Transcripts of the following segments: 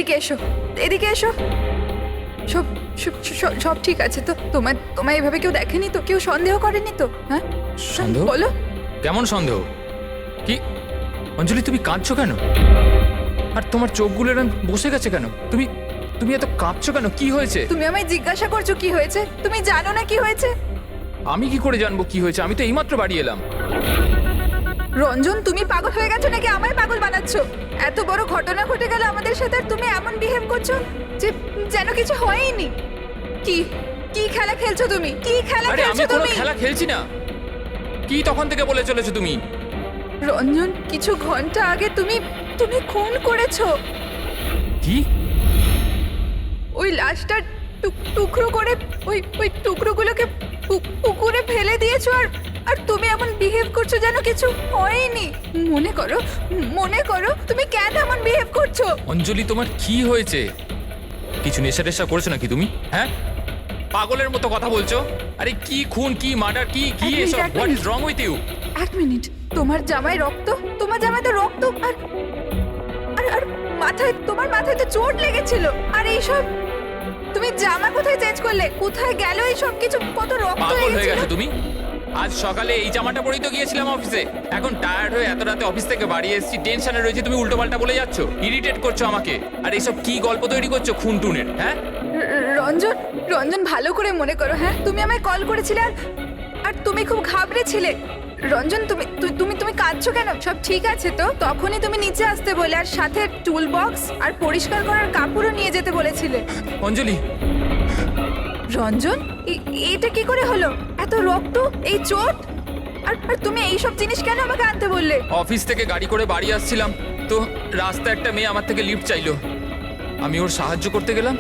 এদিকে এসো, এদিকে এসো। সব সব সব- সব ঠিক আছে তো? তোমায় এভাবে কেউ দেখেনি তো? কেউ সন্দেহ করেনি তো? হ্যাঁ সন্দেহ? বলো। কেমন সন্দেহ? কি অঞ্জলি, তুমি কাঁদছো কেন? আর তোমার চোখগুলো এরকম বসে গেছে কেন? তুমি তুমি এত কাঁদছো কেন? কি হয়েছে? তুমি আমায় জিজ্ঞাসা করছো কি হয়েছে? তুমি জানো না কি হয়েছে? আমি কি করে জানবো কি হয়েছে? আমি তো এইমাত্র বাড়ি এলাম। রঞ্জন, তুমি পাগল হয়ে গেছো নাকি আমায় পাগল বানাচ্ছো? এত বড় ঘটনা ঘটে গেল আমাদের সাথে আর তুমি এমন বিহেভ করছো যে যেন কিছু হয়ইনি। কি কি খেলা খেলছো তুমি? কি খেলা আরে আমি খেলছো কোনো তুমি? খেলা খেলছি না। কি তখন থেকে বলে চলেছো তুমি? রঞ্জন, কিছু ঘন্টা আগে তুমি তুমি খুন করেছো। কি? ওই লাশটা টুকরো করে ওই টুকরোগুলোকে পুকুরে ফেলে দিয়েছো আর আর তুমি এমন বিহেভ করছো যেন কিছু হয়নি। মনে করো তুমি কেন এমন বিহেভ করছো? অঞ্জলি, তোমার কি হয়েছে? কিছু নেশা টেশা করেছো নাকি তুমি? হ্যাঁ, পাগলের মতো কথা বলছো। আরে কি খুন, কি মার্ডার, কি কি এক মিনিট, এসব? এক what is minute. Wrong with you? এক মিনিট, তোমার জামায় রক্ত, তোমার জামায় তো রক্ত আর আর আর মাথায়, তোমার মাথায় তো চোট লেগেছিল। আর এইসব তুমি জামা কোথায় চেঞ্জ করলে? কোথায় গেল এই সব কিছু? কত রক্ত পাগল হয়ে লেগেছিল। গেছো তুমি? আজ সকালে এই জামাটা পরেই তো গিয়েছিলাম অফিসে। এখন টায়ার্ড হয়ে এত রাতে অফিস থেকে বাড়ি এসেছি, টেনশনে রয়েছে, তুমি উল্টোপাল্টা বলে যাচ্ছ, ইরিটেট করছো আমাকে। আর এইসব কি গল্প তৈরি করছো খুন টুনের? হ্যাঁ, রঞ্জন, রঞ্জন ভালো করে মনে করো। হ্যাঁ, তুমি আমায় কল করেছিলে আর তুমি খুব ঘাবড়েছিলে। রঞ্জন, তুমি তুমি তুমি কাঁদছো কেন? সব ঠিক আছে তো? তখনই তুমি নিচে আসতে বলে আর সাথে টুল বক্স আর পরিষ্কার করার কাপড়ও নিয়ে যেতে বলেছিলে। অঞ্জলি। রঞ্জন, এটা কি করে হলো? এত রক্ত, এই চোট, আর আর তুমি এই সব জিনিস কেন আমাকে আনতে বললে? অফিস থেকে গাড়ি করে বাড়ি আসছিলাম তো রাস্তায় একটা মেয়ে আমার থেকে লিফট চাইলো। আমি ওর সাহায্য করতে গেলাম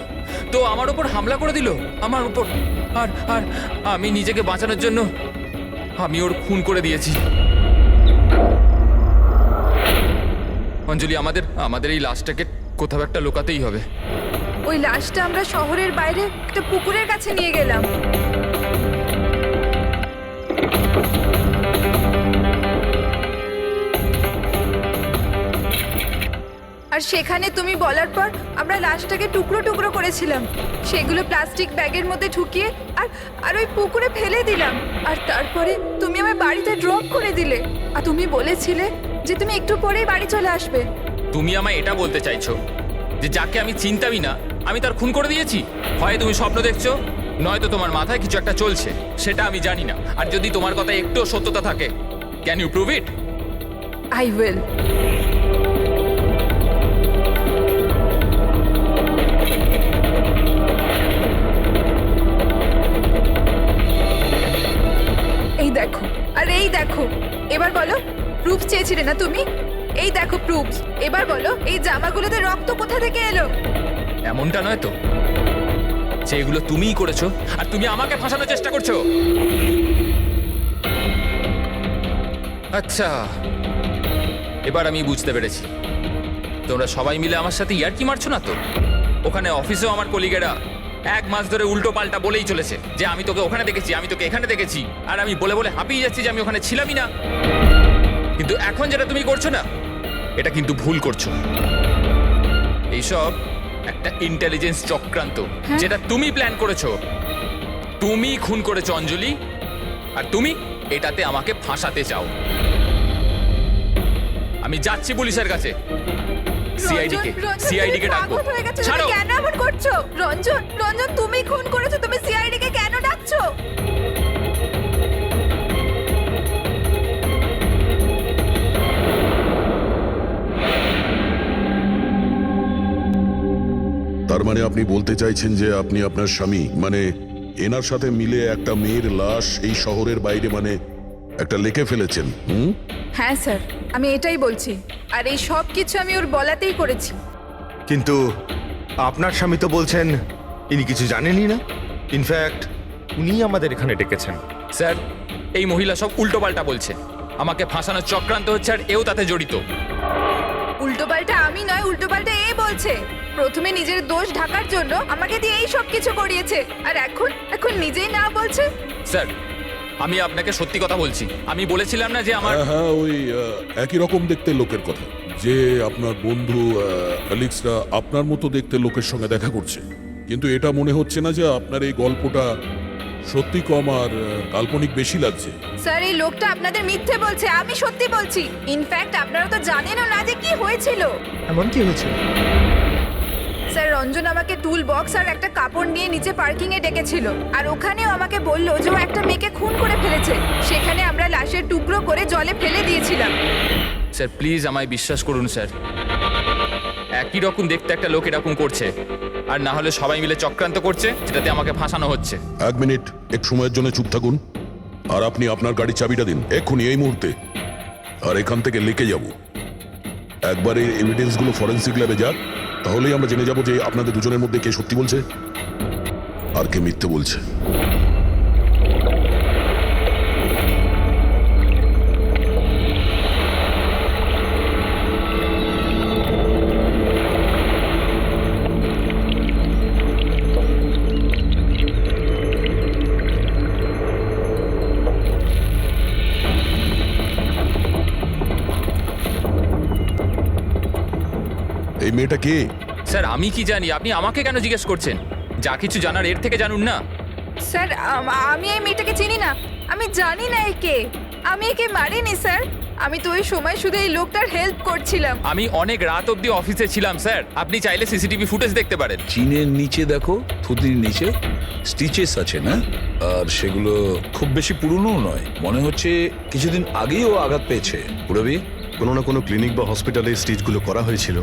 তো আমার উপর হামলা করে দিল, আমার উপর। আর আর আমি নিজেকে বাঁচানোর জন্য আমি ওর খুন করে দিয়েছি। অঞ্জলি, আমাদের এই লাশটাকে কোথাও একটা লুকাতেই হবে। ওই লাশটা আমরা শহরের বাইরে একটা পুকুরের কাছে নিয়ে গেলাম। আর সেখানে তুমি বলার পর আমরা লাশটাকে টুকরো টুকরো করেছিলাম, সেগুলো প্লাস্টিক ব্যাগের মধ্যে ঢুকিয়ে আর আর ওই পুকুরে ফেলে দিলাম। আর তারপরে তুমি আমার বাড়িতে ড্রপ করে দিলে আর তুমি বলেছিলে যে তুমি একটু পরেই বাড়ি চলে আসবে। তুমি আমায় এটা বলতে চাইছো যে যাকে আমি চিনতামই না আমি তার খুন করে দিয়েছি? হয় তুমি স্বপ্ন দেখছো, নয়তো তোমার মাথায় কিছু একটা চলছে, সেটা আমি জানি না। আর যদি তোমার কথা একটু সত্যতা থাকে, can you prove it? I will. এই দেখো, আর এই দেখো। এবার বলো, প্রুফ চেয়েছিলে না তুমি? এই দেখো প্রুফ। এবার বলো, এই জামাগুলোতে রক্ত কোথা থেকে এলো? এমনটা নয় তো যে এগুলো তুমিই করেছো আর তুমি আমাকে ফাঁসানোর চেষ্টা করছো? আচ্ছা, এবার আমি বুঝতে পেরেছি। তোমরা সবাই মিলে আমার সাথে ইয়ার্কি মারছো না তো? ওখানে অফিসেও আমার কলিগেরা এক মাস ধরে উল্টো পাল্টা বলেই চলেছে যে আমি তোকে ওখানে দেখেছি, আমি তোকে এখানে দেখেছি। আর আমি বলে বলে হাঁপিয়ে যাচ্ছি যে আমি ওখানে ছিলামই না। কিন্তু এখন যেটা তুমি করছো না, এটা কিন্তু ভুল করছো। এইসব একটা ইন্টেলিজেন্স চক্রান্ত, যেটা তুমি প্ল্যান করেছো। তুমি খুন করেছো অঞ্জলি, আর তুমি এটাতে আমাকে ফাঁসাতে চাও। আমি যাচ্ছি পুলিশের কাছে। সিআইডি কে ডাকবো। ছাড়ো। কেন এমন করছো? রঞ্জন, রঞ্জন, তুমি খুন করেছো, তুমি সিআইডি কে কেন ডাকছো? তার মানে আপনি বলতে চাইছেন যে আপনি আপনার স্বামী মানে এনার সাথে মিলে একটা মেয়ের লাশ এই শহরের বাইরে মানে একটা লেকে ফেলেছেন? হ্যাঁ স্যার, আমি এটাই বলছি। আর এই সব কিছু আমি ওর বলাতেই করেছি। কিন্তু আপনার স্বামী তো বলছেন ইনি কিছু জানেনই না। ইনফ্যাক্ট উনি আমাদের এখানে ডেকেছেন। স্যার, এই মহিলা সব উল্টোপাল্টা বলছে। আমাকে ফাঁসানোর চক্রান্ত হচ্ছে আর এও তাতে জড়িত। উল্টোপাল্টা আমি নয়, উল্টোপাল্টা এ বলছে। প্রথমে নিজের দোষ ঢাকার জন্য আমাকে দিয়ে এই সব কিছু করিয়েছে, আর এখন এখন নিজেই না বলছে। স্যার, আমি আপনাকে সত্যি কথা বলছি। আমি বলেছিলাম না যে আমার হ্যাঁ, ওই একই রকম দেখতে লোকের কথা। যে আপনার বন্ধু অ্যালেক্সরা আপনার মতো দেখতে লোকের সঙ্গে দেখা করছে, কিন্তু এটা মনে হচ্ছে না যে আপনার এই গল্পটা সত্যি কম আর কাল্পনিক বেশি লাগছে। স্যার এই লোকটা আপনাদের মিথ্যে বলছে, আমি সত্যি বলছি। ইনফ্যাক্ট আপনারা তো জানেনও না যে কি হয়েছিল। এমন কি হয়েছে? স্যার রঞ্জন আমাকে টুল বক্স আর একটা কাপড় নিয়ে নিচে পার্কিং এ ডেকেছিল, আর ওখানেও আমাকে বললো যে ও একটা মেয়েকে খুন করে ফেলেছে। সেখানে আমরা লাশের টুকরো করে জলে ফেলে দিয়েছিলাম। স্যার প্লিজ আমায় বিশ্বাস করুন স্যার, একই রকম দেখতে একটা লোক এরকম করছে, আর না হলে সবাই মিলে চক্রান্ত করছে যেটাতে আমাকে ফাঁসানো হচ্ছে। এক মিনিট, এক সময়ের জন্য চুপ থাকুন, আর আপনি আপনার গাড়ির চাবিটা দিন এক্ষুনি, এই মুহূর্তে। আর এখান থেকে লিখে যাব। একবার এই এভিডেন্সগুলো ফরেন্সিক ল্যাবে যাক, তাহলেই আমরা জেনে যাব যে আপনাদের দুজনের মধ্যে কে সত্যি বলছে আর কে মিথ্যে বলছে। এই মেয়েটা কে? স্যার আমি কি জানি, আপনি আমাকে কেন জিজ্ঞেস করছেন? যা কিছু জানার এর থেকে জানুন না। স্যার আমি এই মেয়েটাকে চিনি না, আমি জানি না একে। আমি একে মারিনি স্যার, আমি তো ওই সময় শুধু এই লোকটার হেল্প করছিলাম। আমি অনেক রাত অবধি অফিসে ছিলাম স্যার, আপনি চাইলে সিসিটিভি ফুটেজ দেখতে পারেন। চিনের নিচে দেখো, থুতির নিচে স্টিচেস আছে না, আর সেগুলো খুব বেশি পুরনো নয়, মনে হচ্ছে কিছুদিন আগেই ও আঘাত পেয়েছে। পুরবি কোনো না কোনো ক্লিনিক বা হসপিটালে স্টিচগুলো করা হয়েছিল,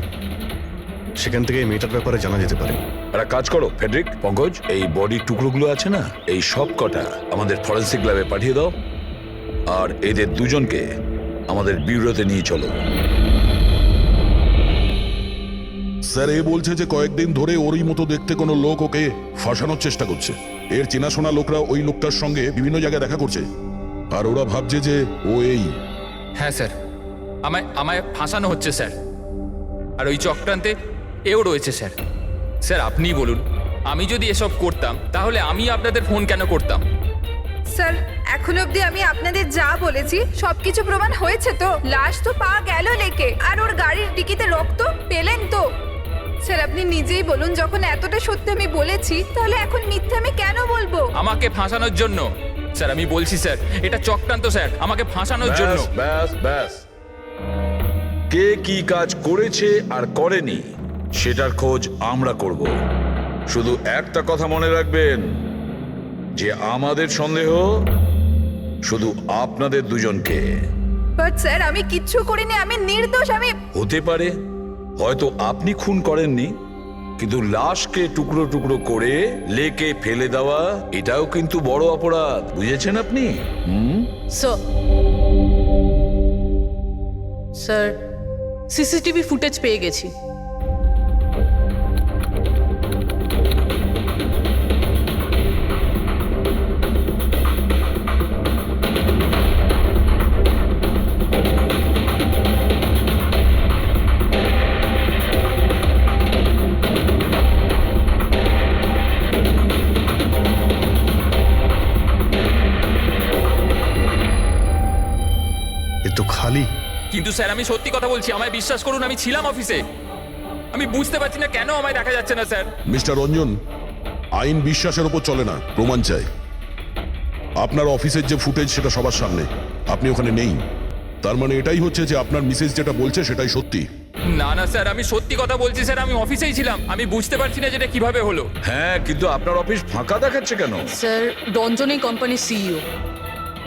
সেখান থেকে এই মেয়েটার ব্যাপারে জানা যেতে পারে। একটা কাজ করো ফেডরিক, পঙ্কজ, এই বডির টুকরোগুলো আছে না, এই সব কটা আমাদের ফরেন্সিক ল্যাবে পাঠিয়ে দাও, আর এদের দুজনকে আমাদের ব্যুরোতে নিয়ে চলো। স্যার এ বলছে যে কয়েকদিন ধরে ওরই মতো দেখতে কোনো লোক ওকে ফাঁসানোর চেষ্টা করছে। এর চেনাশোনা লোকরা ওই লোকটার সঙ্গে বিভিন্ন জায়গায় দেখা করছে, আর ওরা ভাবছে যে ও এই। হ্যাঁ স্যার, আমায় ফাঁসানো হচ্ছে স্যার, আর ওই চক্রান্তে এও রয়েছে স্যার। স্যার আপনিই বলুন, আমি যদি এসব করতাম তাহলে আমি আপনাদের ফোন কেন করতাম? স্যার এখন অবধি আমি আপনাদের যা বলেছি সবকিছু প্রমাণ হয়েছে তো। লাশ তো পাওয়া গেল লেকে, আর ওর গাড়ির ডিকিতে রক্ত পেলেন তো। স্যার আপনি নিজেই বলুন, যখন এতটা সত্যি আমি বলেছি তাহলে এখন মিথ্যে আমি কেন বলবো? আমাকে ফাঁসানোর জন্য স্যার, আমি বলছি স্যার এটা চক্রান্ত স্যার, আমাকে ফাঁসানোর জন্য। ব্যাস ব্যাস ব্যাস, কে কি কাজ করেছে আর করেনি সেটার খোঁজ আমরা করব। শুধু একটা কথা মনে রাখবেন, যে আমাদের সন্দেহ শুধু আপনাদের দুজনকে। বাট স্যার আমি কিচ্ছু করিনি, আমি নির্দোষ। আমি হতে পারে হয়তো আপনি খুন করেননি, কিন্তু লাশকে টুকরো টুকরো করে লেকে ফেলে দেওয়া এটাও কিন্তু বড় অপরাধ, বুঝেছেন আপনি? স্যার সিসিটিভি ফুটেজ পেয়ে গেছি। এ তো খালি। কিন্তু স্যার আমি সত্যি কথা বলছি, আমায় বিশ্বাস করুন, আমি ছিলাম অফিসে। আমি বুঝতে পারছি না কেন আমায় দেখা যাচ্ছে না স্যার। মিস্টার রঞ্জন, আইন বিশ্বাসের ওপর চলে না, প্রমাণ চাই। আপনার অফিসের যে ফুটেজ সেটা সবার সামনে, আপনি ওখানে নেই, তার মানে এটাই হচ্ছে যে আপনার মিসেস যেটা বলছে সেটাই সত্যি। না না স্যার, আমি সত্যি কথা বলছি স্যার, আমি অফিসেই ছিলাম। আমি বুঝতে পারছি না যেটা কিভাবে হলো। হ্যাঁ, কিন্তু আপনার অফিস ফাঁকা দেখাচ্ছে কেন? স্যার রঞ্জন এই কোম্পানির সিইও,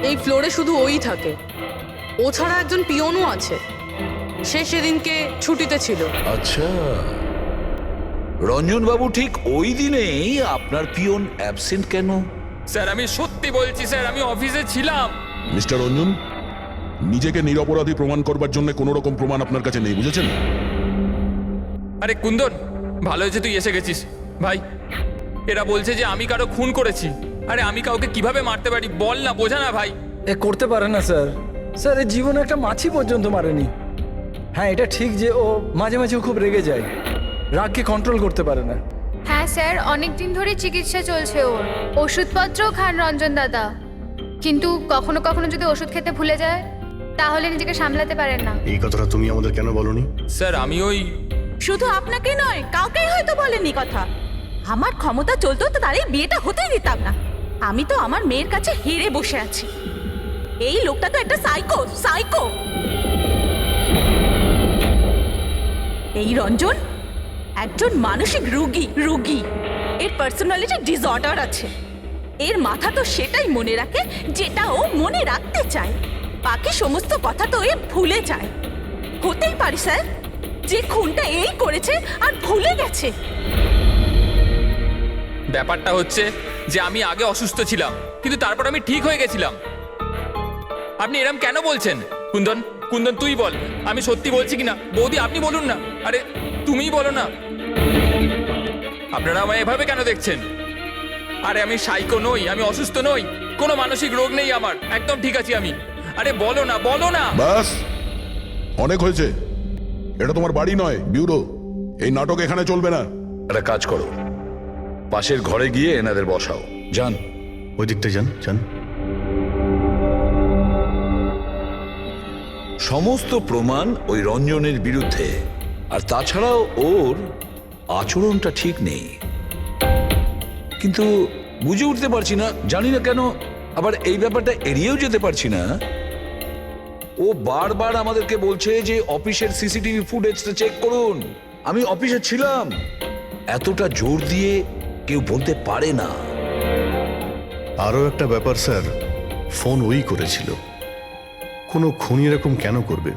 এই ফ্লোরে শুধু ওই থাকে, ও ছাড়া একজন পিয়নও আছে, সে সেদিনকে ছুটিতে ছিল। আচ্ছা, রঞ্জন বাবু ঠিক ওই দিনেই আপনার পিয়ন অ্যাবসেন্ট কেন? স্যার আমি সত্যি বলছি স্যার, আমি অফিসে ছিলাম। মিস্টার রঞ্জন, নিজেকে নিরপরাধী প্রমাণ করবার জন্য কোনো রকম প্রমাণ আপনার কাছে নেই, বুঝেছেন? আরে কুন্দন, ভালো হয়েছে তুই এসে গেছিস ভাই। এরা বলছে যে আমি কারো খুন করেছি। আরে আমি কাউকে কিভাবে মারতে পারি বল না, বোঝা না ভাই। এ করতে পারে না স্যার। স্যার এর জীবনে একটা মাছি পর্যন্ত মারেনি। হ্যাঁ এটা ঠিক যে ও মাঝে মাঝে খুব রেগে যায়, রাগকে কন্ট্রোল করতে পারে না। হ্যাঁ স্যার, অনেক দিন ধরে চিকিৎসা চলছে ওর, ওষুধপত্রও খান রঞ্জন দাদা, কিন্তু কখনো কখনো যদি ওষুধ খেতে ভুলে যায় তাহলে নিজেকে সামলাতে পারেন না। এই কথাটা তুমি আমাদের কেন বলনি? স্যার আমি ওই শুধু আপনাকে নয়, কাউকেই হয়তো বলেনি কথা। আমার ক্ষমতা চলতো তো তার এই বিয়েটা হতেই দিতাম না। আমি তো আমার মেয়ের কাছে হেরে বসে আছি। এই লোকটা তো একটা সাইকো সাইকো। এই রঞ্জন একজন মানসিক রোগী। এর পার্সোনালিটি ডিসঅর্ডার আছে। এর মাথা তো সেটাই মনে রাখে যেটা ও মনে রাখতে চায়। বাকি সমস্ত কথা তো এ ভুলে যায়। হতেই পারে স্যার যে খুনটা এই করেছে আর ভুলে গেছে। ব্যাপারটা হচ্ছে যে আমি আগে অসুস্থ ছিলাম, কিন্তু তারপর আমি ঠিক হয়ে গেছিলাম। আপনি এরম কেন বলছেন? কুন্দন কুন্দন তুই বল, আমি সত্যি বলছি কিনা। বৌদি আপনি বলুন না। আরে তুমিই বলো না। আপনারা আমায় এভাবে কেন দেখছেন? আরে আমি সাইকো নই, আমি অসুস্থ নই, কোনো মানসিক রোগ নেই আমার, একদম ঠিক আছি আমি। আরে বলো না বলো না। বাস, অনেক হয়েছে। এটা তোমার বাড়ি নয়, ব্যুরো। এই নাটক এখানে চলবে না। একটা কাজ করো, পাশের ঘরে গিয়ে এনাদের বসাও। যান। ওই দিকটা যান যান। সমস্ত প্রমাণ ওই রঞ্জনের বিরুদ্ধে, আর তাছাড়াও ওর আচরণটা ঠিক নেই। কিন্তু বুঝে উঠতে পারছি না, জানি না কেন আবার এই ব্যাপারটা এড়িয়েও যেতে পারছি না। ও বারবার আমাদেরকে বলছে যে অফিসের সিসিটিভি ফুটেজটা চেক করুন। আমি অফিসে ছিলাম। এতটা জোর দিয়ে কেউ বলতে পারে না। আরও একটা ব্যাপার স্যার, ফোন ওই করেছিল। কোনো খুনি এরকম কেন করবে?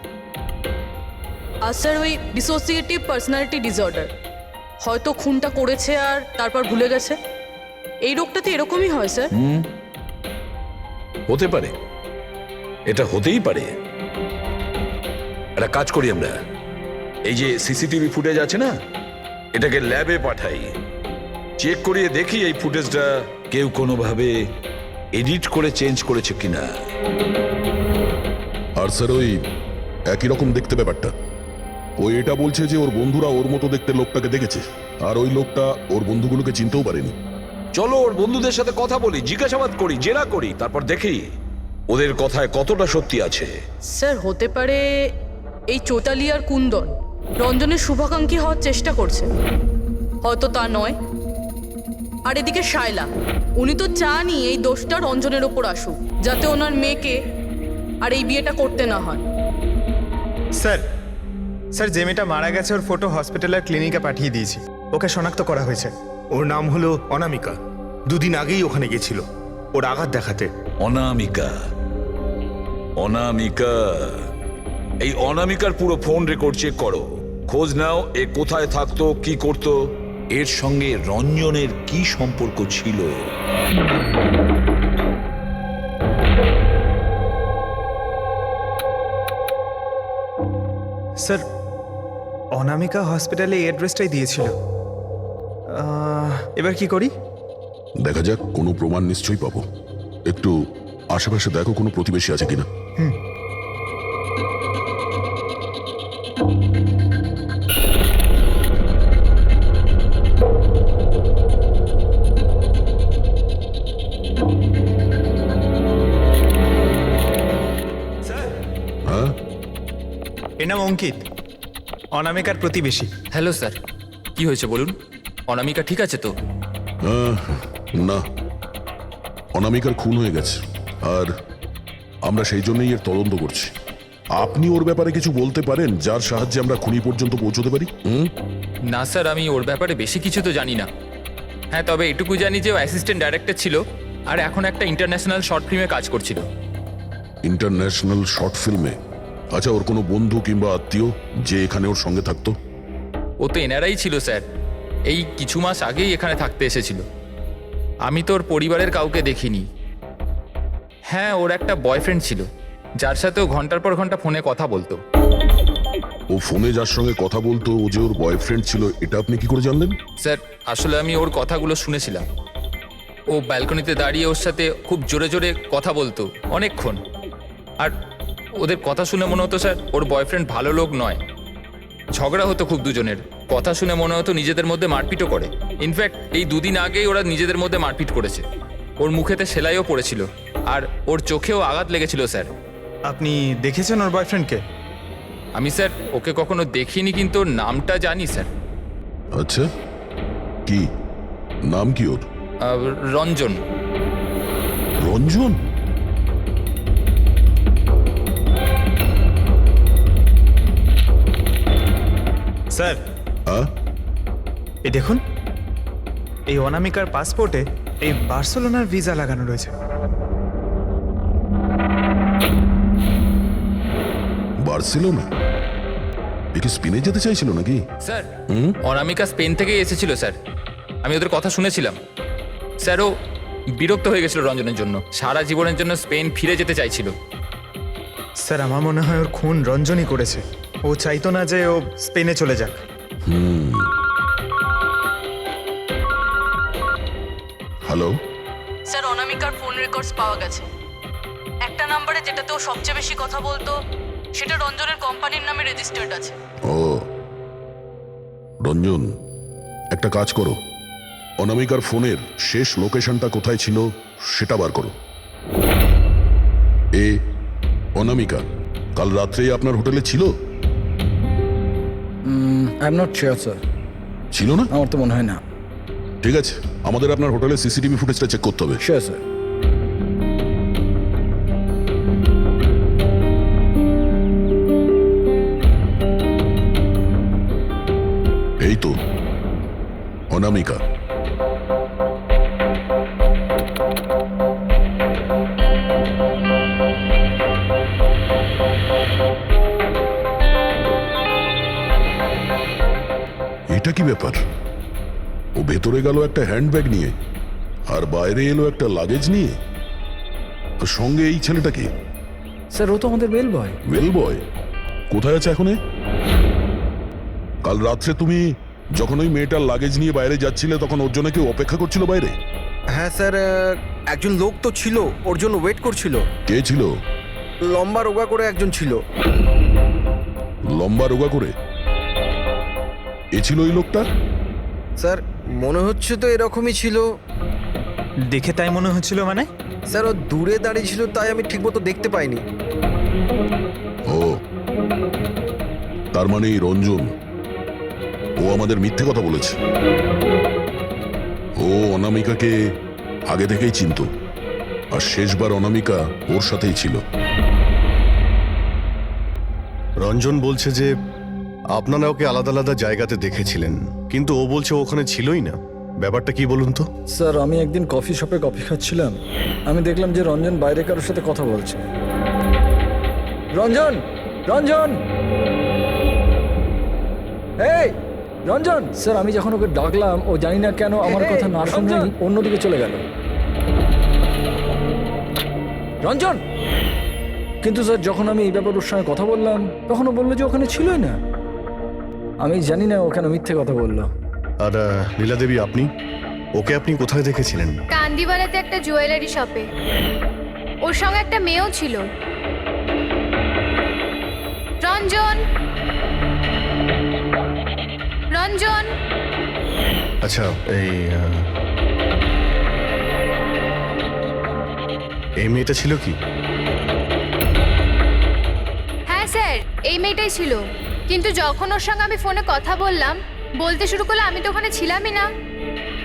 আর স্যার ওই ডিসোসিয়েটিভ পার্সোনালিটি ডিসঅর্ডার, হয়তো খুনটা করেছে আর তারপর ভুলে গেছে। এই রোগটাতে এরকমই হয় স্যার। হতে পারে, এটা হতেই পারে। একটা কাজ করি আমরা, এই যে সিসিটিভি ফুটেজ আছে না, এটাকে ল্যাবে পাঠাই, চেক করিয়ে দেখি এই ফুটেজটা কেউ কোনোভাবে এডিট করে চেঞ্জ করেছে কিনা। আর স্যার ওই একই রকম দেখতে ব্যাপারটা। ও এটা বলছে যে ওর বন্ধুরা ওর মতো দেখতে লোকটাকে দেখেছে, আর ওই লোকটা ওর বন্ধুগুলোকে চিনতেও পারেনি। চলো ওর বন্ধুদের সাথে কথা বলি, জিজ্ঞাসাবাদ করি, জেরা করি, তারপর দেখি ওদের কথায় কতটা সত্যি আছে। স্যার হতে পারে এই চৈতালি আর কুন্দন রঞ্জনের শুভাকাঙ্ক্ষী হওয়ার চেষ্টা করছে, হয়তো তা নয়। আর এদিকে শায়লা, উনি তো চানই এই দোষটা রঞ্জনের ওপর আসুক, যাতে ওনার মেয়েকে আর এই বিয়েটা করতে না হয়। স্যার স্যার যে মেয়েটা মারা গেছে ওর ফটো হসপিটালের ক্লিনিকে পাঠিয়ে দিয়েছি। ওকে শনাক্ত করা হয়েছে। ওর নাম হলো অনামিকা। দুদিন আগেই ওখানে গেছিল ওর আঘাত দেখাতে। অনামিকা, অনামিকা, এই অনামিকার পুরো ফোন রেকর্ড চেক করো, খোঁজ নাও এ কোথায় থাকতো, কি করতো, এর সঙ্গে রঞ্জনের কি সম্পর্ক ছিল। স্যার অনামিকা হসপিটালে এই অ্যাড্রেসটাই দিয়েছিল। এবার কি করি? দেখা যাক, কোনো প্রমাণ নিশ্চয়ই পাবো। একটু আশেপাশে দেখো কোনো প্রতিবেশী আছে কিনা। স্যার হ্যাঁ, এর নাম অঙ্কিত, অনামিকার প্রতিবেশী। হ্যালো স্যার, কি হয়েছে বলুন? অনামিকা ঠিক আছে তো? না, অনামিকার খুন হয়ে গেছে, আর আমরা সেই জন্যই এর তদন্ত করছি। আপনি ওর ব্যাপারে কিছু বলতে পারেন যার সাহায্যে আমরা খুনি পর্যন্ত পৌঁছতে পারি? না স্যার, আমি ওর ব্যাপারে বেশি কিছু তো জানি না। হ্যাঁ, তবে এটুকু জানি যে ও অ্যাসিস্ট্যান্ট ডাইরেক্টর ছিল আর এখন একটা ইন্টারন্যাশনাল শর্ট ফিল্মে কাজ করছিল। ইন্টারন্যাশনাল শর্ট ফিল্মে? আচ্ছা, ওর কোনো বন্ধু কিংবা আত্মীয় যে এখানে ওর সঙ্গে থাকতো? ও তো এনারাই ছিল স্যার, এই কিছু মাস আগেই এখানে থাকতে এসেছিল। আমি তো ওর পরিবারের কাউকে দেখিনি। হ্যাঁ, ওর একটা বয়ফ্রেন্ড ছিল যার সাথে ও ঘন্টার পর ঘন্টা ফোনে কথা বলতো। ও ফোনে যার সঙ্গে কথা বলতো ও যে ওর বয়ফ্রেন্ড ছিল, এটা আপনি কি করে জানলেন? স্যার আসলে আমি ওর কথাগুলো শুনেছিলাম। ও ব্যালকনিতে দাঁড়িয়ে ওর সাথে খুব জোরে জোরে কথা বলতো অনেকক্ষণ। আর ওদের কথা শুনে মনে হতো স্যার ওর বয়ফ্রেন্ড ভালো লোক নয়। ঝগড়া হতো খুব দুজনের, কথা শুনে মনে হতো নিজেদের মধ্যে মারপিটও করে। ইনফ্যাক্ট এই দুদিন আগেই ওরা নিজেদের মধ্যে মারপিট করেছে। ওর মুখেতে সেলাইও পড়েছিল আর ওর চোখেও আঘাত লেগেছিল স্যার। আপনি দেখেছেন ওর বয়ফ্রেন্ডকে? আমি স্যার ওকে কখনো দেখিনি, কিন্তু ওর নামটা জানি স্যার। আচ্ছা, কি নাম কি ওর? রঞ্জন। রঞ্জন? স্যার, হ্যাঁ, এই দেখুন, এই অনামিকার পাসপোর্টে এই বার্সেলোনার ভিসা লাগানো রয়েছে। বার্সেলোনা? এ কি স্পেনে যেতে চাইছিল নাকি? স্যার অনামিকা স্পেন থেকেই এসেছিল স্যার, আমি ওদের কথা শুনেছিলাম। স্যার ও বিরক্ত হয়ে গেছিল রঞ্জনের জন্য, সারা জীবনের জন্য স্পেন ফিরে যেতে চাইছিল। স্যার, আমার মনে হয় ওর খুন রঞ্জনই করেছে। ও চাইতো না যে ও স্পেনে চলে যাক। হ্যালো, স্যার অনামিকার ফোন রেকর্ডস পাওয়া গেছে। একটা নাম্বারে যেটাতে ও সবচেয়ে বেশি কথা বলতো সেটা রঞ্জনের কোম্পানির নামে রেজিস্টার্ড আছে। ও রঞ্জন, একটা কাজ করো, অনামিকার ফোনের শেষ লোকেশনটা কোথায় ছিল সেটা বার করো। অনামিকা কাল রাত্রেই আপনার হোটেলে ছিল? I am not sure sir, ছিল না? আমার তো মনে হয় না। ঠিক আছে, আমাদের আপনার হোটেলের সিসিটিভি ফুটেজটা চেক করতে হবে। Sure sir. এই তো অনামিকা। এটা কি ব্যাপার? ও ভেতরে গেল একটা হ্যান্ডব্যাগ নিয়ে, আর বাইরে এলো একটা লাগেজ নিয়ে। আর সঙ্গে এই ছেলেটাকে? স্যার ও তো আমাদের বেল বয়। ওয়েল বয় কোথায় আছে এখন? কাল রাত্রে তুমি যখন ওই মেয়েটার লাগেজ নিয়ে বাইরে যাচ্ছিলে তখন ওর জন্য কেউ অপেক্ষা করছিল বাইরে? হ্যাঁ স্যার, একজন লোক তো ছিল, ওর জন্য ওয়েট করছিল। কে ছিল? লম্বা রোগা করে একজন ছিল। লম্বা রোগা করে? এ ছিল ওই লোকটা? স্যার মনে হচ্ছে তো এরকমই ছিল। দেখে তাই মনে হচ্ছিল মানে? স্যার ও দূরে দাঁড়িয়ে ছিল, তাই আমি ঠিকমতো দেখতে পাইনি। ও, তার মানে এই রঞ্জন, ও আমাদের মিথ্যে কথা বলেছে। ও অনামিকাকে আগে থেকেই চিনতো, আর শেষবার অনামিকা ওর সাথেই ছিল। রঞ্জন বলছে যে আপনারা ওকে আলাদা আলাদা জায়গাতে দেখেছিলেন, কিন্তু ও বলছে ও ওখানে ছিলই না। ব্যাপারটা কি বলুন তো? স্যার আমি একদিন কফি শপে কফি খাচ্ছিলাম, আমি দেখলাম যে রঞ্জন বাইরে কারোর সাথে কথা বলছে। রঞ্জন, রঞ্জন, এই রঞ্জন! স্যার আমি যখন ওকে ডাকলাম ও জানি না কেন আমার কথা না শুনে অন্যদিকে চলে গেল। রঞ্জন! কিন্তু স্যার যখন আমি এই ব্যাপারে ওর সঙ্গে কথা বললাম তখন ও বললো যে ওখানে ছিলই না। আমি জানি না ও কেন মিথ্যে কথা বললো। আর লীলা দেবী, ওকে আপনি কোথায় দেখেছিলেন? কান্দিওয়ালাতে একটা জুয়েলারি শপে। ওর সঙ্গে একটা মেয়েও ছিল। রঞ্জন, রঞ্জন! আচ্ছা, এই মেয়েটা ছিল কি? হ্যাঁ স্যার, এই মেয়েটাই ছিল। কিন্তু যখন ওর সঙ্গে আমি ফোনে কথা বললাম, বলতে শুরু করলো আমি তো ওখানে ছিলামই না।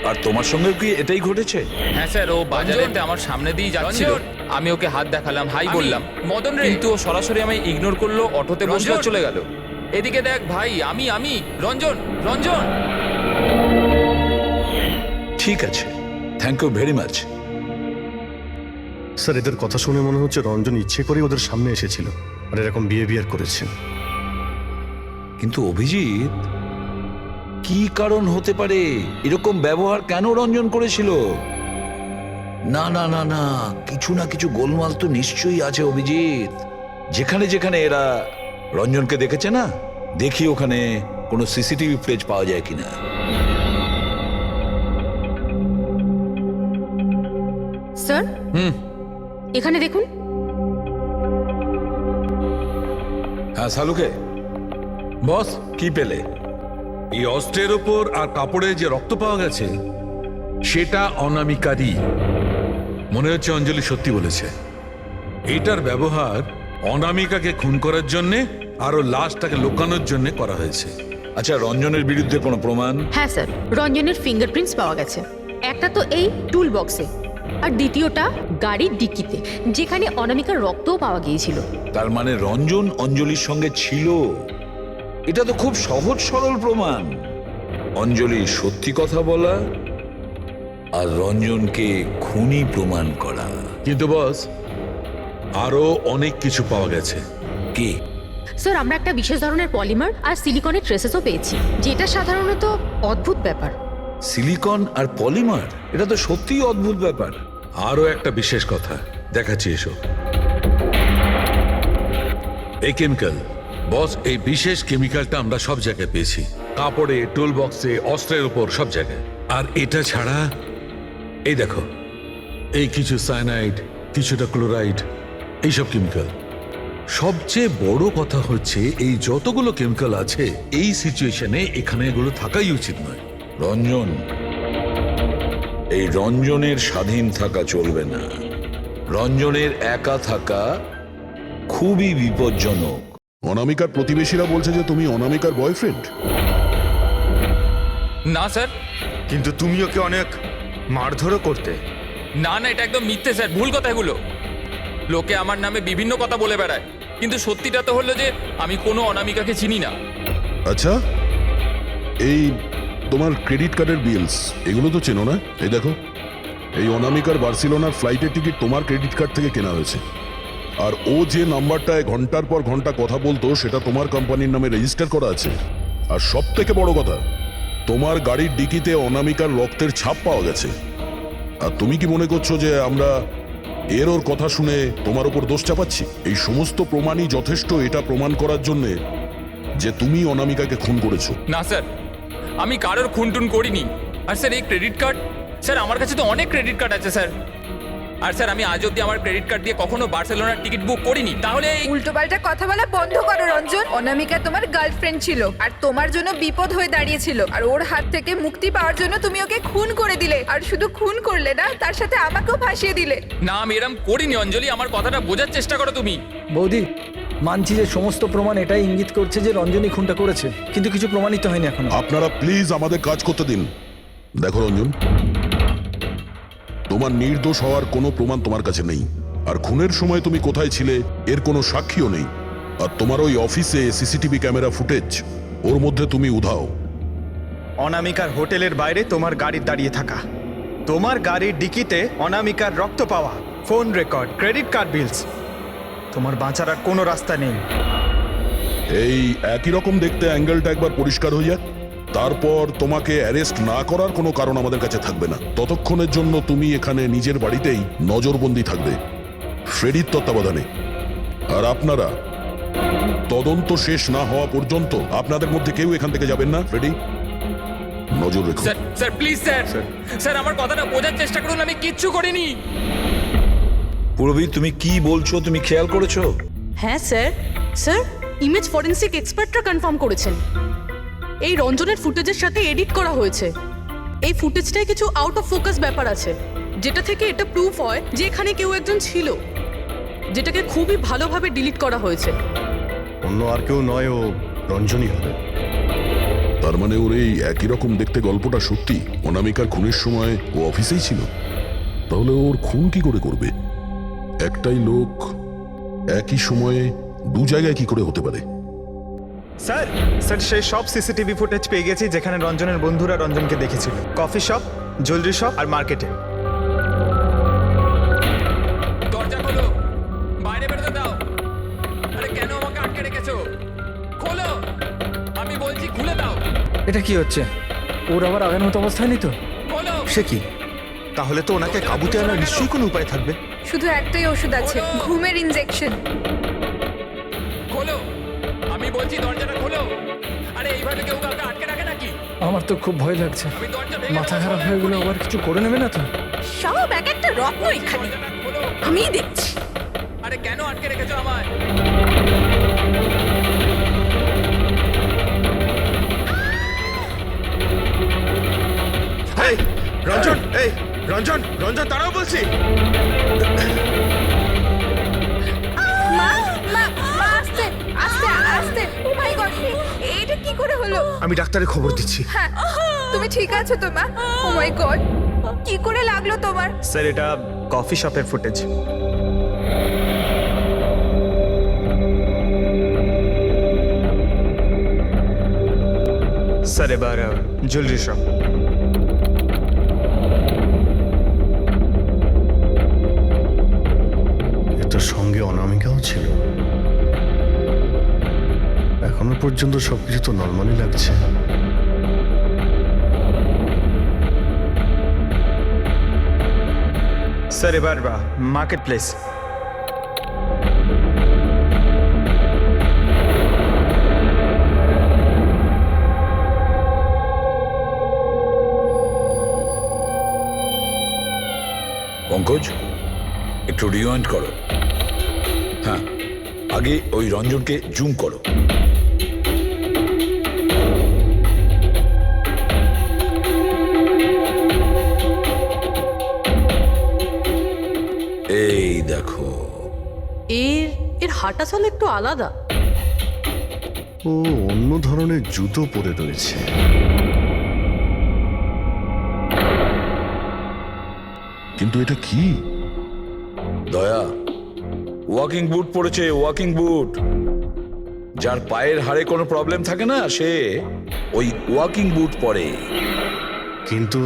আর তোমার সঙ্গে কি এটাই ঘটেছে? হ্যাঁ স্যার, ও বাজারেতে আমার সামনে দিয়ে যাচ্ছিল, আমি ওকে হাত দেখালাম, হাই বললাম, মদন রে, কিন্তু ও সরাসরি আমায় ইগনোর করলো, অটোতে বসে চলে গেল। এদিকে দেখ ভাই, আমি রঞ্জন, রঞ্জন! ঠিক আছে, thank you very much. Sir এদের কথা শুনে মনে হচ্ছে রঞ্জন ইচ্ছে করে ওদের সামনে এসেছিল আর এরকম বিহেভিয়ার করেছে। কিন্তু অভিজিৎ, কি কারণ হতে পারে? এরকম ব্যবহার কেন রঞ্জন করেছিল? না না না না, কিছু না কিছু গোলমাল তো নিশ্চয়ই আছে অভিজিৎ। যেখানে যেখানে এরা রঞ্জনকে দেখেছে না, দেখি ওখানে কোনো সিসিটিভি ফুটেজ পাওয়া যায় কিনা। স্যার এখানে দেখুন। হ্যাঁ সালুকে বস, কি পেলে? এই অস্ত্রের ওপর আর কাপড়ে যে রক্ত পাওয়া গেছে সেটা অনামিকারই। মনে হচ্ছে অঞ্জলি সত্যি বলেছে। এটার ব্যবহার অনামিকাকে খুন করার জন্য আরো লাশটাকে লুকানোর জন্য করা হয়েছে। আচ্ছা, রঞ্জনের বিরুদ্ধে কোনো প্রমাণ? হ্যাঁ স্যার, রঞ্জনের ফিঙ্গারপ্রিন্টস পাওয়া গেছে। একটা তো এই টুল বক্সে, আর দ্বিতীয়টা গাড়ির ডিক্কিতে, যেখানে অনামিকার রক্তও পাওয়া গিয়েছিল। তার মানে রঞ্জন অঞ্জলির সঙ্গে ছিল। এটা তো খুব সহজ সরল প্রমাণ। অঞ্জলির সত্যি কথা বলা আর রঞ্জনকে খুনি প্রমাণ করা। কিন্তু বস, আরো অনেক কিছু পাওয়া গেছে। কি? স্যার, আমরা একটা বিশেষ ধরনের পলিমার আর সিলিকনের ট্রেসেসও পেয়েছি, যেটা সাধারণত অদ্ভুত ব্যাপার। সিলিকন আর পলিমার, এটা তো সত্যিই অদ্ভুত ব্যাপার। আরো একটা বিশেষ কথা দেখাচ্ছি, এসো। এই কেমিক্যাল, বস, এই বিশেষ কেমিক্যালটা আমরা সব জায়গায় পেয়েছি। কাপড়ে, টুল বক্সে, অস্ত্রের উপর, সব জায়গায়। আর এটা ছাড়া এই দেখো, এই কিছু সায়ানাইড, কিছুটা ক্লোরাইড, এইসব কেমিক্যাল। সবচেয়ে বড় কথা হচ্ছে, এই যতগুলো কেমিক্যাল আছে এই সিচুয়েশনে এখানে এগুলো থাকাই উচিত নয়। রঞ্জন, এই রঞ্জনের স্বাধীন থাকা চলবে না। রঞ্জনের একা থাকা খুবই বিপজ্জনক। অনামিকার প্রতিবেশীরা বলছে যে তুমি অনামিকার বয়ফ্রেন্ড। না স্যার, কিন্তু তুমি ওকে অনেক মারধরও করতে। না না, এটা একদম মিথ্যে স্যার, ভুল কথা এগুলো। লোকে আমার নামে বিভিন্ন কথা বলে বেড়ায়, কিন্তু সত্যিটা তো হলো যে আমি কোনো অনামিকাকে চিনি না। আচ্ছা, এই তোমার ক্রেডিট কার্ডের বিলস, এগুলো তো চেনো না? এই দেখো, এই অনামিকার বার্সেলোনার ফ্লাইটের টিকিট তোমার ক্রেডিট কার্ড থেকে কেনা হয়েছে। আর ও যে নাম্বারটায় ঘন্টার পর ঘন্টা কথা বলতো সেটা তোমার কোম্পানির নামে রেজিস্টার করা আছে। আর সব থেকে বড় কথা, তোমার গাড়ির ডিকিতে অনামিকার রক্তের ছাপ পাওয়া গেছে। আর তুমি কি মনে করছো যে আমরা ওর কথা শুনে তোমার উপর দোষ চাপাচ্ছি? এই সমস্ত প্রমাণই যথেষ্ট এটা প্রমাণ করার জন্য যে তুমি অনামিকাকে খুন করেছো। না স্যার, আমি কারোর খুনটুন করিনি। আর স্যার, এই ক্রেডিট কার্ড, স্যার আমার কাছে তো অনেক ক্রেডিট কার্ড আছে স্যার। আর স্যার, আমি আজ অব্দি আমার ক্রেডিট কার্ড দিয়ে কখনো বার্সেলোনার টিকিট বুক করিনি। তাহলে উল্টোপাল্টা কথা বলা বন্ধ করো রঞ্জন। অনামিকা তোমার গার্লফ্রেন্ড ছিল আর তোমার জন্য বিপদ হয়ে দাঁড়িয়েছিল, আর ওর হাত থেকে মুক্তি পাওয়ার জন্য তুমি ওকে খুন করে দিলে। আর শুধু খুন করলে না, তার সাথে আমাকেও ফাঁসিয়ে দিলে। না, আমি এরম করিনি অঞ্জলি, আমার কথাটা বোঝার চেষ্টা করো তুমি। বৌদি, মানছি যে সমস্ত প্রমাণ এটাই ইঙ্গিত করছে যে রঞ্জনী খুনটা করেছে, কিন্তু কিছু প্রমাণিত হয়নি এখনো। আপনারা প্লিজ আমাদের কাজ করতে দিন। দেখো রঞ্জন, তোমার নির্দোষ হওয়ার কোনো প্রমাণ তোমার কাছে নেই। আর খুনের সময় তুমি কোথায় ছিলে এর কোনো সাক্ষীও নেই। আর তোমার ওই অফিসে সিসিটিভি ক্যামেরা ফুটেজ, ওর মধ্যে তুমি উধাও। অনামিকার হোটেলের বাইরে তোমার গাড়ির দাঁড়িয়ে থাকা, তোমার গাড়ির ডিকিতে অনামিকার রক্ত পাওয়া, ফোন রেকর্ড, ক্রেডিট কার্ড বিলস, তোমার বাঁচার আর কোনো রাস্তা নেই। এই একই রকম দেখতে অ্যাঙ্গেলটা একবার পরিষ্কার হয়ে যাক, তারপর তোমাকে অ্যারেস্ট না করার কোনো কারণ আমাদের কাছে থাকবে না। ততক্ষণের জন্য তুমি এখানে নিজের বাড়িতেই নজরবন্দি থাকবে, ফ্রেডির তত্ত্বাবধানে। আর আপনারা তদন্ত শেষ না হওয়া পর্যন্ত আপনাদের মধ্যে কেউ এখান থেকে যাবেন না। ফ্রেডি, নজর রেখো। Sir, sir please sir, sir আমার কথাটা বোঝার চেষ্টা করুন, আমি কিচ্ছু করিনি। পূরবী, তুমি কি বলছো তুমি খেয়াল করেছো? হ্যাঁ স্যার, স্যার ইমেজ ফরেন্সিক এক্সপার্টরা কনফার্ম করেছেন এই রঞ্জনের ফুটেজের সাথে এডিট করা হয়েছে। এই ফুটেজটায় কিছু আউট অফ ফোকাস ব্যাপার আছে, যেটা থেকে এটা প্রুফ হয় যে এখানে কেউ একজন ছিল, যেটাকে খুবই ভালোভাবে ডিলিট করা হয়েছে। অন্য আর কেউ নয়, ও রঞ্জনী হবে। তার মানে ওর এই একই রকম দেখতে গল্পটা সত্যি। অনামিকার খুনের সময় ও অফিসেই ছিল। তাহলে ওর খুন কি করে করবে? একটাই লোক একই সময়ে দু জায়গায় কি করে হতে পারে? স্যার, স্যার সেই সব সিসিটিভি ফুটেজ পেয়ে গেছি যেখানে রঞ্জনের বন্ধুরা রঞ্জনকে দেখেছিল। কফি শপ, জুয়েলারি শপ আর মার্কেটে। দরজা খোলো, বাইরে বেরোতে দাও। আরে কেন আমাকে আটকে রেখেছো? খোলো, আমি বলছি খুলে দাও। এটা কি হচ্ছে? ওর আবার আগের মতো অবস্থায় নেই তো? খোলো। সে কি? তাহলে তো ওনাকে কাবুতে আনার নিশ্চয়ই কোনো উপায় থাকবে। শুধু একটাই ওষুধ আছে, ঘুমের ইনজেকশন। খোলো, আমি বলছি দরজাটা খোলো। আরে এইভাবে কেউ কাউকে আটকে রাখে নাকি? আমার তো খুব ভয় লাগছে। আমি দরজা ভেঙে মাথা দেবো। খারাপ হয়ে গেলে আবার কিছু করে নেবে না তো? সব এক একটা রত্ন এখানে, দরজাটা খোলো। আমি দেখছি। আরে কেন আটকে রেখেছো আমায়? এই রঞ্জন, এই রঞ্জন, রঞ্জন দাঁড়াও বলছি। মা, মা, আমি ডাক্তারের খবর দিচ্ছি। হ্যাঁ তুমি ঠিক আছো তো মা? ও মাই গড, কি করে লাগলো তোমার? স্যার এটা কফি শপের ফুটেজ। স্যার এবার জুয়েলারি শপ। এর তো সঙ্গে অনামিকাও ছিল। এখনো পর্যন্ত সবকিছু তো নর্মালি লাগছে। স্যার এবার মার্কেট প্লেস। পঙ্কজ, একটু রিওয়াইন্ড করো। হ্যাঁ, আগে ওই রঞ্জনকে জুম করো। এই দেখো, এর হাঁটা চলা একটু আলাদা। ও অন্য ধরনের জুতো পরে রয়েছে। কিন্তু এটা কি? দয়া ওয়াকিং বুট পরেছে, ওয়াকিং বুট। যার পায়ের হাড়ে কোনো প্রবলেম থাকে না, সে ওই ওয়াকিং বুট পরে। কিন্তু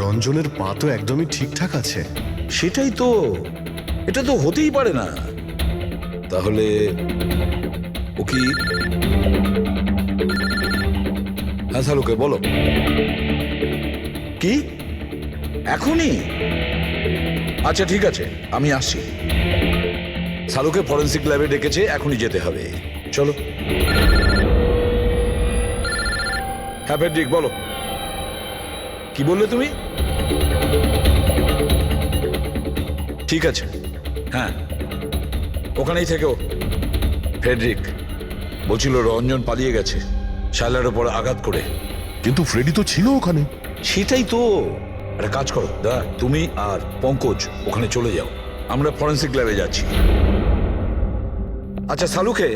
রঞ্জনের পা তো একদমই ঠিকঠাক আছে। সেটাই তো, এটা তো হতেই পারে না। তাহলে ও কি? হ্যাঁ শালুকে বলো, কি এখনই? আচ্ছা ঠিক আছে, আমি আসছি। শালুকে ফরেন্সিক ল্যাবে ডেকেছে, এখনই যেতে হবে। চলো। হ্যাঁ ফেডরিক বলো, কি বললে তুমি? ঠিক আছে, হ্যাঁ ওখানেই থেকো। ফ্রেডরিক বলছিল রঞ্জন পালিয়ে গেছে শায়লার ওপর আঘাত করে। কিন্তু ফ্রেডি তো ছিল ওখানে। সেটাই তো। একটা কাজ করো দা, তুমি আর পঙ্কজ ওখানে চলে যাও, আমরা ফরেন্সিক ল্যাবে যাচ্ছি। আচ্ছা শালুকে,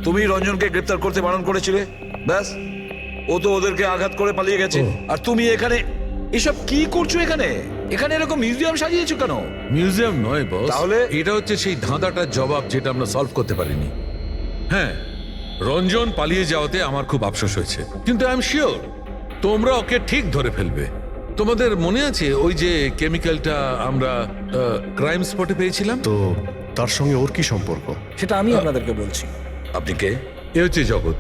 তুমি রঞ্জনকে গ্রেপ্তার করতে বারণ করেছিলে, ব্যাস ও তো ওদেরকে আঘাত করে পালিয়ে গেছে। আর তুমি এখানে এসব কি করছো? এখানে এখানে এরকম মিউজিয়াম সাজিয়েছো কেন? মিউজিয়াম নয় বস, তাহলে? এটা হচ্ছে সেই ধাঁধাটার জবাব যেটা আমরা সলভ করতে পারিনি। হ্যাঁ, রঞ্জন পালিয়ে যাওয়াতে আমার খুব আফসোস হয়েছে, কিন্তু আই এম শিওর তোমরা ওকে ঠিক ধরে ফেলবে। তোমাদের মনে আছে ওই যে কেমিক্যালটা আমরা ক্রাইম স্পটে পেয়েছিলাম? তো তার সঙ্গে ওর কি সম্পর্ক? সেটা আমি আপনাদেরকে বলছি। আপনি কে? এ হচ্ছে জগৎ।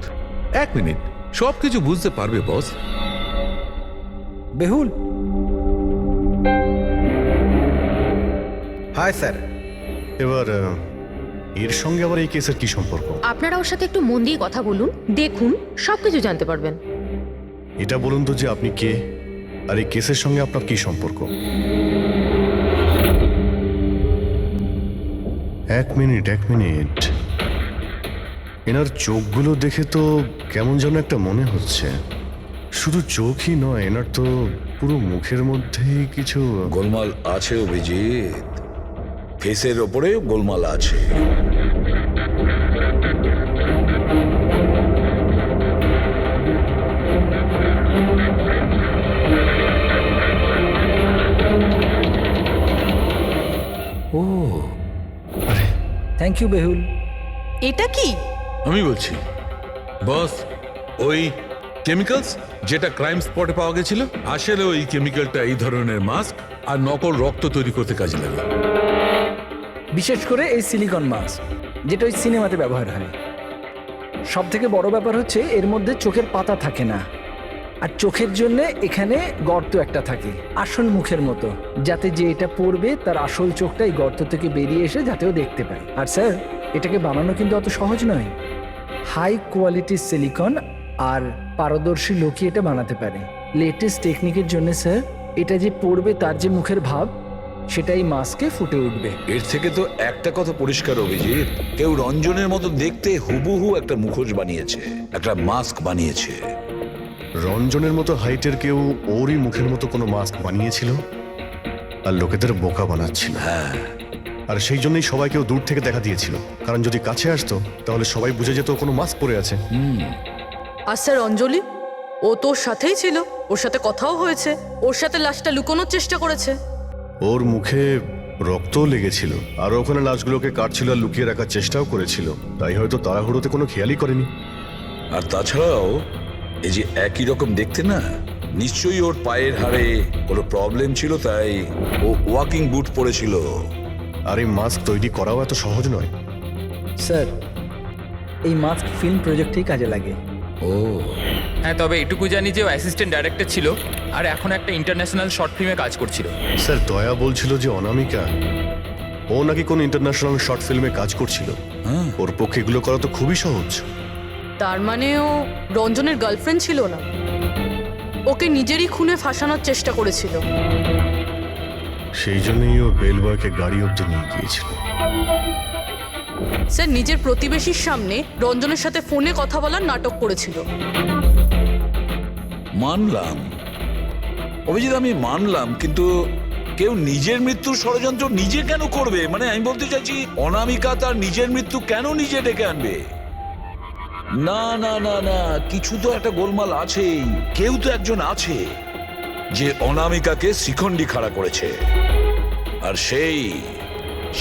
এক মিনিট, সবকিছু বুঝতে পারবে বস। বেহুল, হাই স্যার। এবার এর সঙ্গে আবার এই কেসের কি সম্পর্ক? আপনারা ওর সাথে একটু মন দিয়ে কথা বলুন, দেখুন সবকিছু জানতে পারবেন। এটা বলুন তো যে আপনি কে, আর এই কেসের সঙ্গে আপনার কি সম্পর্ক? এক মিনিট। এনার চোখগুলো দেখে তো কেমন যেন একটা মনে হচ্ছে। শুধু চোখই নয়, এনার তো পুরো মুখের মধ্যেই কিছু গোলমাল আছে অভিজিৎ, ফেসের ওপরে গোলমাল আছে। ও আরে থ্যাংক ইউ বেহুল। এটা কি? আমি বলছি বস, ওই কেমিক্যালস যেটা ক্রাইম স্পটে পাওয়া গেছিল, আসলে ওই কেমিক্যালটা এই ধরনের মাস্ক আর নকল রক্ত তৈরি করতে কাজে লাগে। বিশেষ করে এই সিলিকন মাস্ক, যেটা ওই সিনেমাতে ব্যবহার হয়। সব থেকে বড় ব্যাপার হচ্ছে এর মধ্যে চোখের পাতা থাকে না, আর চোখের জন্য এখানে গর্ত একটা থাকে আসল মুখের মতো, যাতে যে এটা পড়বে তার আসল চোখটা এই গর্ত থেকে বেরিয়ে এসে যাতেও দেখতে পায়। আর স্যার, এটাকে বানানো কিন্তু অত সহজ নয়। হাই কোয়ালিটির সিলিকন আর পারদর্শী লোকই এটা বানাতে পারে। লেটেস্ট টেকনিকের জন্য স্যার, এটা যে পড়বে তার যে মুখের ভাব, সেটাই মাস্কে ফুটে উঠবে। এর থেকে তো একটা কথা পরিষ্কার অভিজিৎ, কেউ রঞ্জনের মতো দেখতে হুবহু একটা মুখোশ বানিয়েছে, একটা মাস্ক বানিয়েছে। রঞ্জনের মতো হাইটের কেউ ওরই মুখের মতো কোনো মাস্ক বানিয়েছিল আর লোকেদের বোকা বানাচ্ছিল। হ্যাঁ, আর সেই জন্যই সবাইকেও দূর থেকে দেখা দিয়েছিল, কারণ যদি কাছে আসতো তাহলে সবাই বুঝে যেত ও কোনো মাস্ক পরে আছে। আর স্যার অঞ্জলি, ও তোর সাথেই ছিল, ওর সাথে কথাও হয়েছে, ওর সাথে লাশটা লুকোনোর চেষ্টা করেছে। ওর মুখে রক্তও লেগেছিল, আর ওখানে লাশগুলোকে কাটছিল আর লুকিয়ে রাখার চেষ্টাও করেছিল, তাই হয়তো তাড়াহুড়োতে কোনো খেয়ালই করেনি। আর তাছাড়াও এই যে একই রকম দেখতে না, নিশ্চয়ই ওর পায়ের হাড়ে কোনো প্রবলেম ছিল, তাই ও ওয়াকিং বুট পরেছিল। আর এই মাস্ক তৈরি করাও এত সহজ নয়। স্যার, এই মাস্ক ফিল্ম প্রজেক্টেই কাজে লাগে। ও হ্যাঁ, তবে এটুকু জানি যে ও অ্যাসিস্ট্যান্ট ডাইরেক্টর ছিল আর এখন একটা ইন্টারন্যাশনাল শর্ট ফিল্মে কাজ করছিল। স্যার, দয়া বলছিল যে অনামিকা ও নাকি কোন ইন্টারন্যাশনাল শর্ট ফিল্মে কাজ করছিল। ওর পক্ষে এগুলো করা তো খুবই সহজ। তার মানে ও রঞ্জনের গার্লফ্রেন্ড ছিল না, ওকে নিজেরই খুনে ফাঁসানোর চেষ্টা করেছিল। সেই জন্যই ও বেলবয়কে গাড়ি অব্দি নিয়ে গিয়েছিল। স্যার নিজের প্রতিবেশীর সামনে রঞ্জনের সাথে ফোনে কথা বলার নাটক করেছিল। মানলাম অভিজিৎ, আমি মানলাম, কিন্তু কেউ নিজের মৃত্যুর ষড়যন্ত্র নিজে কেন করবে? মানে আমি বলতে চাইছি, অনামিকা তার নিজের মৃত্যু কেন নিজে ডেকে আনবে? না না না না, কিছু তো একটা গোলমাল আছেই। কেউ তো একজন আছে যে অনামিকাকে শিখণ্ডি খাড়া করেছে, আর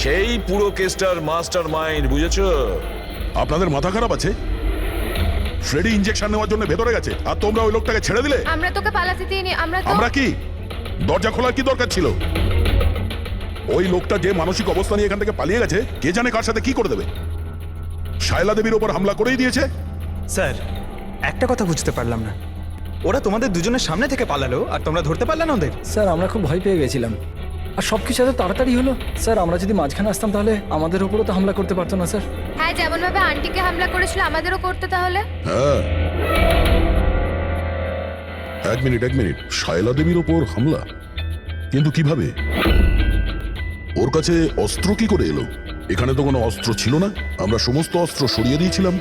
সেই পুরো কেসটার মাস্টার মাইন্ড, বুঝেছো? আপনাদের মাথা খারাপ আছে? ফ্রেডি ইনজেকশন নেওয়ার জন্য ভেতরে গেছে আর তোমরা ওই লোকটাকে ছেড়ে দিলে। আমরা তোকে পালাতে দিইনি, আমরা কি দরজা খোলার কি দরকার ছিল? ওই লোকটা যে মানসিক অবস্থা নিয়ে এখান থেকে পালিয়ে গেছে, কে জানে কার সাথে কি করে দেবে। শায়লা দেবীর ওপর হামলা করেই দিয়েছে। স্যার, একটা কথা বুঝতে পারলাম না, ওরা তোমাদের দুজনের সামনে থেকে পালালো আর তোমরা ধরতে পারলে না ওদের? স্যার, আমরা খুব ভয় পেয়ে গেছিলাম, আর সব কিছু এত তাড়াতাড়ি হলো। স্যার, আমরা যদি মাঝখানে আসতাম তাহলে আমাদের উপরও তো হামলা করতে পারতো না স্যার। হ্যাঁ, যেমন ভাবে আন্টিকে হামলা করেছিল আমাদেরও করতে তাহলে। হ্যাঁ, এক মিনিট, শায়লা দেবীর ওপর হামলা? কিন্তু কিভাবে? ওর কাছে অস্ত্র কি করে এলো? এখানে তো কোনো অস্ত্র ছিল না, আমরা সমস্ত অস্ত্র সরিয়ে দিয়েছিলাম।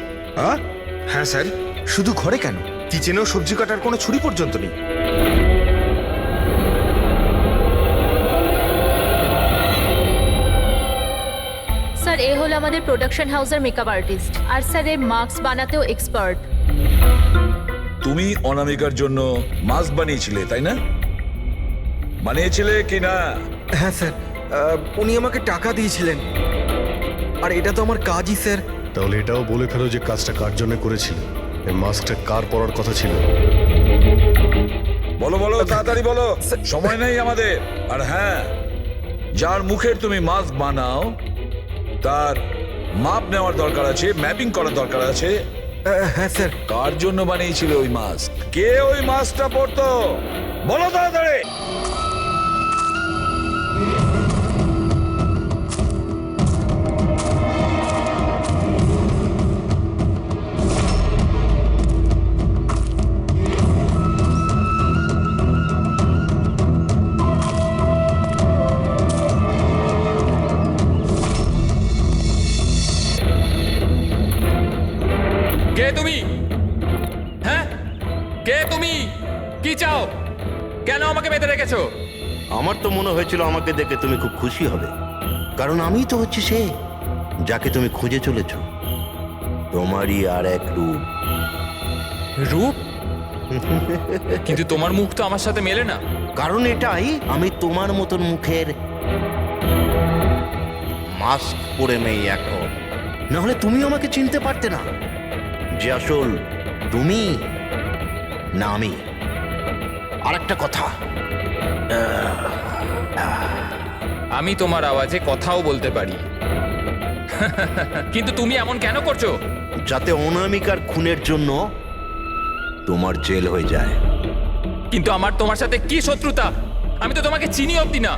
হ্যাঁ স্যার, শুধু ঘরে কেন, কিচেনেও সবজি কাটার কোনো ছুরি পর্যন্ত নেই। স্যার, এ হলো আমাদের প্রোডাকশন হাউসের মেকআপ আর্টিস্ট, আর স্যার এ মাস্ক বানাতেও এক্সপার্ট। তুমি অনামিকার জন্য মাস্ক বানিয়েছিলে, তাই না? বানিয়েছিলে কি না? হ্যাঁ স্যার, উনি আমাকে টাকা দিয়েছিলেন, আর এটা তো আমার কাজই স্যার। তাহলে এটাও বলে ফেলো যে কাজটা কার জন্য করেছিল, এই মাস্কটা কার পরার কথা ছিল। বলো তাড়াতাড়ি বলো, সময় নেই আমাদের। আর হ্যাঁ, যার মুখের তুমি মাস্ক বানাও তার মাপ নেওয়ার দরকার আছে, ম্যাপিং করার দরকার আছে। হ্যাঁ স্যার। কার জন্য বানিয়েছিল ওই মাস্ক? কে ওই মাস্কটা পরতো? বলো তাড়াতাড়ি। কে তুমি? হ্যাঁ, কে তুমি? কি চাও? কেন আমাকে বেঁধে রেখেছো? আমার তো মনে হয়েছিল আমাকে দেখে তুমি খুব খুশি হবে, কারণ আমিই তো হচ্ছি সে যাকে তুমি খুঁজে চলেছ। তোমারই আর এক রূপ। রূপ? কিন্তু তোমার মুখ তো আমার সাথে মেলে না। কারণ এটাই, আমি তোমার মতন মুখের মাস্ক পরে নেই এখন, নাহলে তুমি আমাকে চিনতে পারতে না যে আসল তুমি না আমি। আর একটা কথা, আমি তোমার আওয়াজে কথাও বলতে পারি। কিন্তু তুমি এমন কেন করছো? যাতে অনামিকার খুনের জন্য তোমার জেল হয়ে যায়। কিন্তু আমার তোমার সাথে কি শত্রুতা? আমি তো তোমাকে চিনি অবধি না।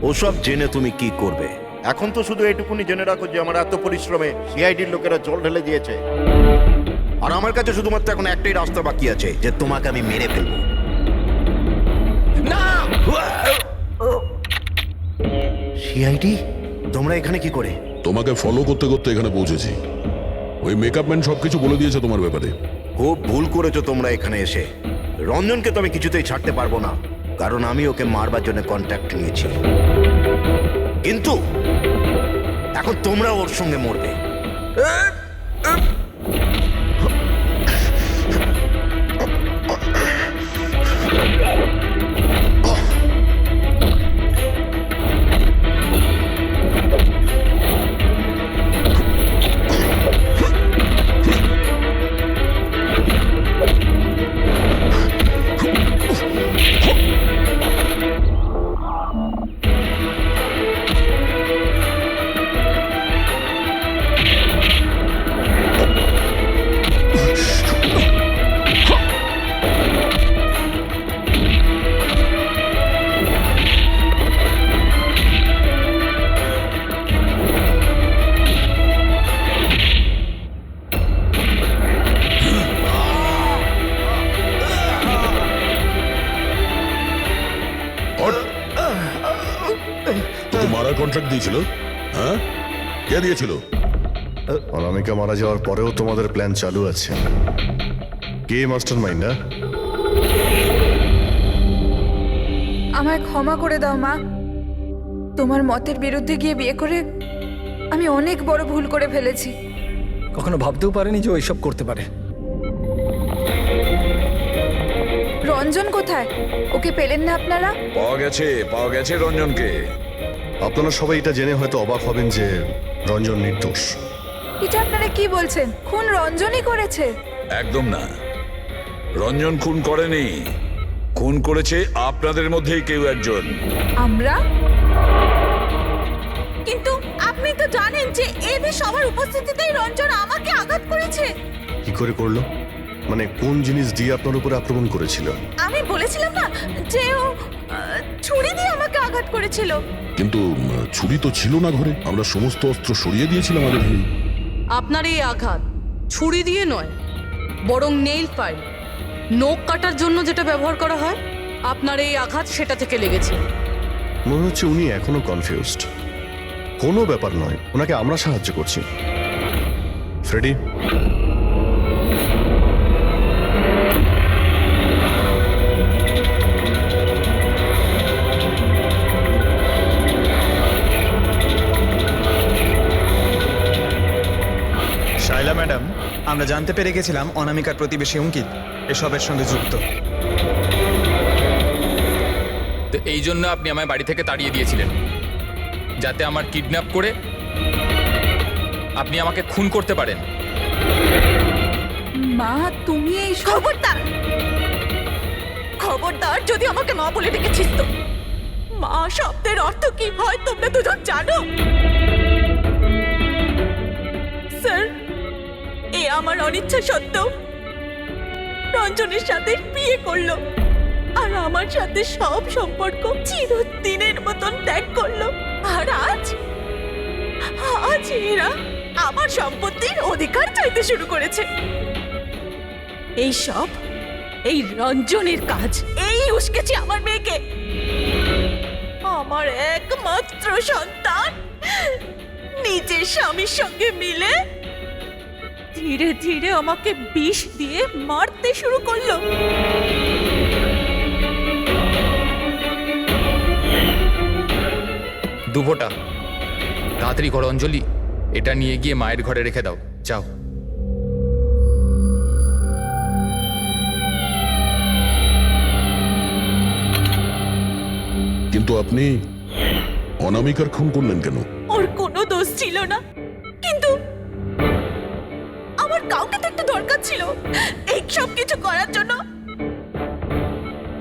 ওসব জেনে তুমি কি করবে? এখন তো শুধু এটুকুনি জেনে রাখো যে আমার এত পরিশ্রমে সিআইডির লোকেরা জল ঢেলে দিয়েছে, আর আমার কাছে শুধুমাত্র এখন একটাই রাস্তা বাকি আছে, যে তোমাকে আমি মেরে ফেলবো। না! সিআইডি, তোমরা এখানে কি করে? তোমাকে ফলো করতে করতে এখানে পৌঁছেছি। ওই মেকআপ ম্যান সবকিছু বলে দিয়েছে তোমার ব্যাপারে। খুব ভুল করেছো তোমরা এখানে এসে। রঞ্জনকে তো আমি কিছুতেই ছাড়তে পারবো না, কারণ আমি ওকে মারবার জন্য কন্ট্যাক্ট নিয়েছি। কিন্তু এখন তোমরা ওর সঙ্গে মরবে। কন্ট্রাক্ট দিয়েছিল? হ্যাঁ, কে দিয়েছিল? অনামিকা মারা যাওয়ার পরেও তোমাদের প্ল্যান চালু আছে। কে মাস্টার মাইন্ড? আমায় ক্ষমা করে দাও মা। তোমার মতের বিরুদ্ধে গিয়ে বিয়ে করে আমি অনেক বড় ভুল করে ফেলেছি। কখনো ভাবতেও পারেনি যে ও এইসব করতে পারে। রঞ্জন কোথায়? ওকে পেলেন না আপনারা? পাওয়া গেছে রঞ্জনকে। আপনারা সবাই এটা জেনে হয়তো অবাক হবেন যে রঞ্জন নির্দোষ। এটা আপনারা কি বলছেন? খুন রঞ্জনই করেছে? একদম না, রঞ্জন খুন করেনি। খুন করেছে আপনাদের মধ্যেই কেউ একজন। আমরা? কিন্তু আপনি তো জানেন যে এদের সবার উপস্থিতিতেই রঞ্জন আমাকে আঘাত করেছে। কি করে করলো? মানে কোন জিনিস দিয়ে আপনার উপরে আক্রমণ করেছিল? আমি বলেছিলাম না যে ও ছুরি দিয়ে আমাকে আঘাত করেছিল। কিন্তু ছুরি তো ছিল না ঘরে, আমরা সমস্ত অস্ত্র সরিয়ে দিয়েছিলাম আগে থেকেই। আপনার এই আঘাত ছুরি দিয়ে নয়, বরং নেইল ফাইল, নখ কাটার জন্য যেটা ব্যবহার করা হয়, আপনার এই আঘাত সেটা থেকে লেগেছে। মনে হচ্ছে উনি এখনো কনফিউজড। কোনো ব্যাপার নয়, ওনাকে আমরা সাহায্য করছি। ফ্রেডি, শাইলা ম্যাডাম, আমরা জানতে পেরে গেছিলাম অনামিকার প্রতিবেশী অঙ্কিত এসবের সঙ্গে যুক্ত। তো এই জন্য আপনি আমায় বাড়ি থেকে তাড়িয়ে দিয়েছিলেন, যাতে আমার কিডন্যাপ করে আপনি আমাকে খুন করতে পারেন। মা, তুমি এই খবরদার, খবরদার যদি আমাকে মা বলে ডেকেছিস তো। মা শব্দের অর্থ কি হয় তোমরা দুজন জানো? স্যার, এ আমার অনিচ্ছা সত্ত্বেও রঞ্জনের সাথে বিয়ে করলো আর আমার সাথে সব সম্পর্ক চিরদিনের মতন ত্যাগ করলো। আর আজ এরা আমার সম্পত্তির অধিকার চাইতে শুরু করেছে। এই সব এই রঞ্জনের কাজ। এই উস্কেছে আমার মেয়েকে, আমার একমাত্র সন্তান, নিজের স্বামীর সঙ্গে মিলে ধীরে ধীরে আমাকে বিষ দিয়ে মারতে শুরু করলো। দুভোটা তাড়াতাড়ি করো অঞ্জলি, এটা নিয়ে গিয়ে মায়ের ঘরে রেখে দাও, যাও। কিন্তু আপনি অনামিকার খুন করলেন কেন? ওর কোনো দোষ ছিল না, কিন্তু আমার কাউকে তো একটা দরকার ছিল এই সব কিছু করার জন্য।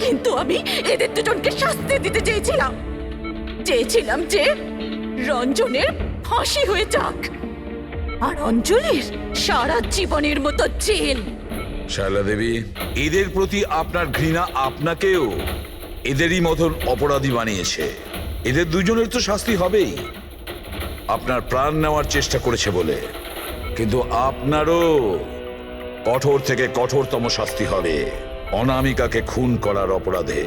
কিন্তু আমি এদের দুজনকে শাস্তি দিতে চেয়েছিলাম যে রঞ্জনের ফাঁসি হয়ে যাক আর অঞ্জলির সারা জীবনের মতো জেল। শায়লা দেবী, এদের প্রতি আপনার ঘৃণা আপনাকেও এদেরই মতন অপরাধী বানিয়েছে। এদের দুজনের তো শাস্তি হবেই, আপনার প্রাণ নেওয়ার চেষ্টা করেছে বলে। কিন্তু আপনারও কঠোর থেকে কঠোরতম শাস্তি হবে অনামিকাকে খুন করার অপরাধে।